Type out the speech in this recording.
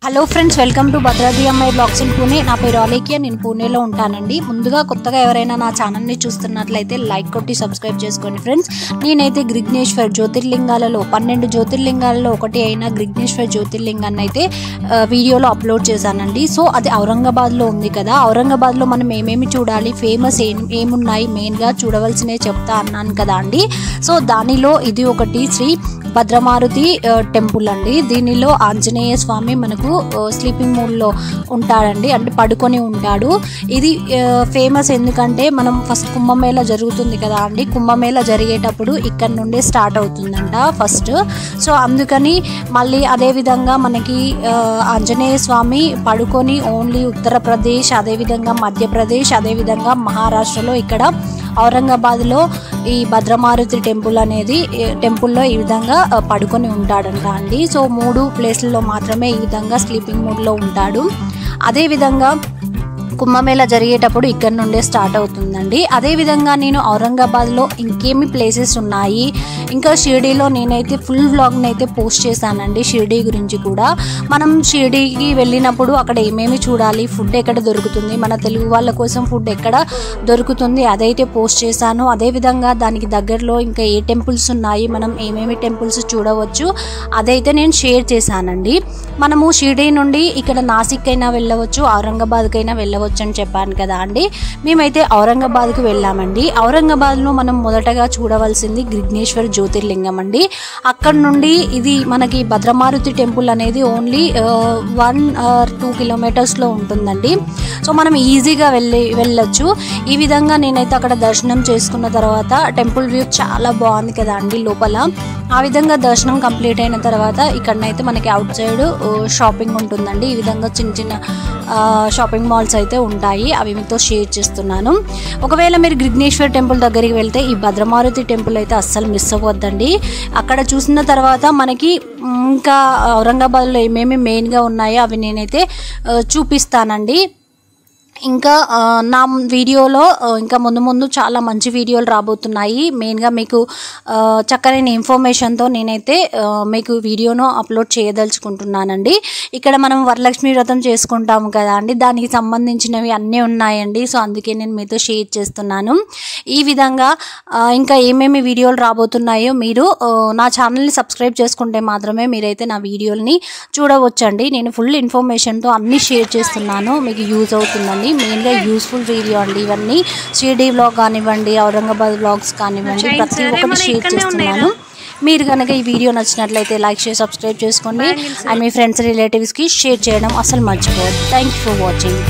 Hello friends, welcome to Bhadradri అమ్మాయి blogs in Pune. నా పేరు అలేఖ్య, నేను పూణేలో ఉంటానండి. ముందుగా కొత్తగా ఎవరైనా నా ఛానల్ని చూస్తున్నట్లయితే లైక్ కొట్టి సబ్స్క్రైబ్ చేసుకోండి ఫ్రెండ్స్. నేనైతే గ్రిగ్నేశ్వర్ జ్యోతిర్లింగాలలో 12 జ్యోతిర్లింగాలలో ఒకటి అయిన గ్రిగ్నేశ్వర్ జ్యోతిర్లింగాన్ని అయితే వీడియోలో అప్లోడ్ చేశానండి. సో అది ఔరంగాబాద్లో ఉంది కదా. ఔరంగాబాద్లో మనం ఏమేమి చూడాలి, ఫేమస్ ఏమున్నాయి, మెయిన్గా చూడవలసినవి చెప్తా అన్నాను కదా అండి. సో దానిలో ఇది ఒకటి శ్రీ భద్రమారుతి టెంపుల్ అండి. దీనిలో ఆంజనేయ స్వామి మనకు స్లీపింగ్ మూడ్లో ఉంటాడండి, అంటే పడుకొని ఉంటాడు. ఇది ఫేమస్ ఎందుకంటే మనం ఫస్ట్ కుంభమేళ జరుగుతుంది కదా అండి. కుంభమేళ జరిగేటప్పుడు ఇక్కడ నుండే స్టార్ట్ అవుతుందంట ఫస్ట్. సో అందుకని మళ్ళీ అదేవిధంగా మనకి ఆంజనేయ స్వామి పడుకొని ఓన్లీ ఉత్తరప్రదేశ్, అదేవిధంగా మధ్యప్రదేశ్, అదేవిధంగా మహారాష్ట్రలో ఇక్కడ ఔరంగాబాద్లో ఈ భద్రమారుతి టెంపుల్లో ఈ విధంగా పడుకొని ఉంటాడంట అండి. సో 3 ప్లేస్లలో మాత్రమే ఈ విధంగా స్లీపింగ్ మూడ్లో ఉంటాడు. అదేవిధంగా కుంభమేళ జరిగేటప్పుడు ఇక్కడ నుండే స్టార్ట్ అవుతుందండి. అదేవిధంగా నేను ఔరంగాబాద్లో ఇంకేమి ప్లేసెస్ ఉన్నాయి, ఇంకా షిర్డీలో నేనైతే ఫుల్ వ్లాగ్ని అయితే పోస్ట్ చేశానండి. షిర్డీ గురించి కూడా మనం షిర్డీకి వెళ్ళినప్పుడు అక్కడ ఏమేమి చూడాలి, ఫుడ్ ఎక్కడ దొరుకుతుంది, మన తెలుగు వాళ్ళ కోసం ఫుడ్ ఎక్కడ దొరుకుతుంది, అదైతే పోస్ట్ చేశాను. అదేవిధంగా దానికి దగ్గరలో ఇంకా ఏ టెంపుల్స్ ఉన్నాయి, మనం ఏమేమి టెంపుల్స్ చూడవచ్చు అదైతే నేను షేర్ చేశానండి. మనము షిర్డీ నుండి ఇక్కడ నాసిక్ అయినా వెళ్ళవచ్చు, ఔరంగాబాద్కైనా వెళ్ళవచ్చు అని చెప్పాను కదా అండి. మేమైతే ఔరంగాబాద్కు వెళ్ళామండి. ఔరంగాబాద్లో మనం మొదటగా చూడవలసింది గ్రిగ్నేశ్వర్ జ్యోతిర్లింగం అండి. అక్కడ నుండి ఇది మనకి భద్రమారుతి టెంపుల్ అనేది ఓన్లీ 1 or 2 కిలోమీటర్స్లో ఉంటుందండి. సో మనం ఈజీగా వెళ్ళొచ్చు. ఈ విధంగా నేనైతే అక్కడ దర్శనం చేసుకున్న తర్వాత టెంపుల్ వ్యూ చాలా బాగుంది కదా అండి లోపల. ఆ విధంగా దర్శనం కంప్లీట్ అయిన తర్వాత ఇక్కడనైతే మనకి అవుట్ సైడ్ షాపింగ్ ఉంటుందండి. ఈ విధంగా చిన్న చిన్న షాపింగ్ మాల్స్ అయితే ఉంటాయి, అవి మీతో షేర్ చేస్తున్నాను. ఒకవేళ మీరు గ్రిగ్నేశ్వర్ టెంపుల్ దగ్గరికి వెళ్తే ఈ భద్రమారుతి టెంపుల్ అయితే అస్సలు మిస్ అవ్వద్దండి. అక్కడ చూసిన తర్వాత మనకి ఇంకా ఔరంగాబాద్లో ఏమేమి మెయిన్గా ఉన్నాయో అవి నేనైతే చూపిస్తానండి. ఇంకా నా వీడియోలో ఇంకా ముందు చాలా మంచి వీడియోలు రాబోతున్నాయి. మెయిన్గా మీకు చక్కని ఇన్ఫర్మేషన్తో నేనైతే మీకు వీడియోను అప్లోడ్ చేయదలుచుకుంటున్నానండి. ఇక్కడ మనం వరలక్ష్మి వ్రతం చేసుకుంటాము కదా అండి, దానికి సంబంధించినవి అన్నీ ఉన్నాయండి. సో అందుకే నేను మీతో షేర్ చేస్తున్నాను. ఈ విధంగా ఇంకా ఏమేమి వీడియోలు రాబోతున్నాయో మీరు నా ఛానల్ని సబ్స్క్రైబ్ చేసుకుంటే మాత్రమే మీరైతే నా వీడియోని చూడవచ్చండి. నేను ఫుల్ ఇన్ఫర్మేషన్తో అన్నీ షేర్ చేస్తున్నాను, మీకు యూజ్ అవుతుందండి. మెయిన్గా యూస్ఫుల్ వీడియో అండి ఇవన్నీ. షిర్డీ వ్లాగ్ కానివ్వండి, ఔరంగాబాద్ వ్లాగ్స్ కానివ్వండి, ప్రతి ఒక్కటి షేర్ చేస్తున్నాను. మీరు కనుక ఈ వీడియో నచ్చినట్లయితే లైక్ చేసి సబ్స్క్రైబ్ చేసుకోండి అండ్ మీ ఫ్రెండ్స్ రిలేటివ్స్కి షేర్ చేయడం అసలు మర్చిపోవద్దు. Thank you for watching.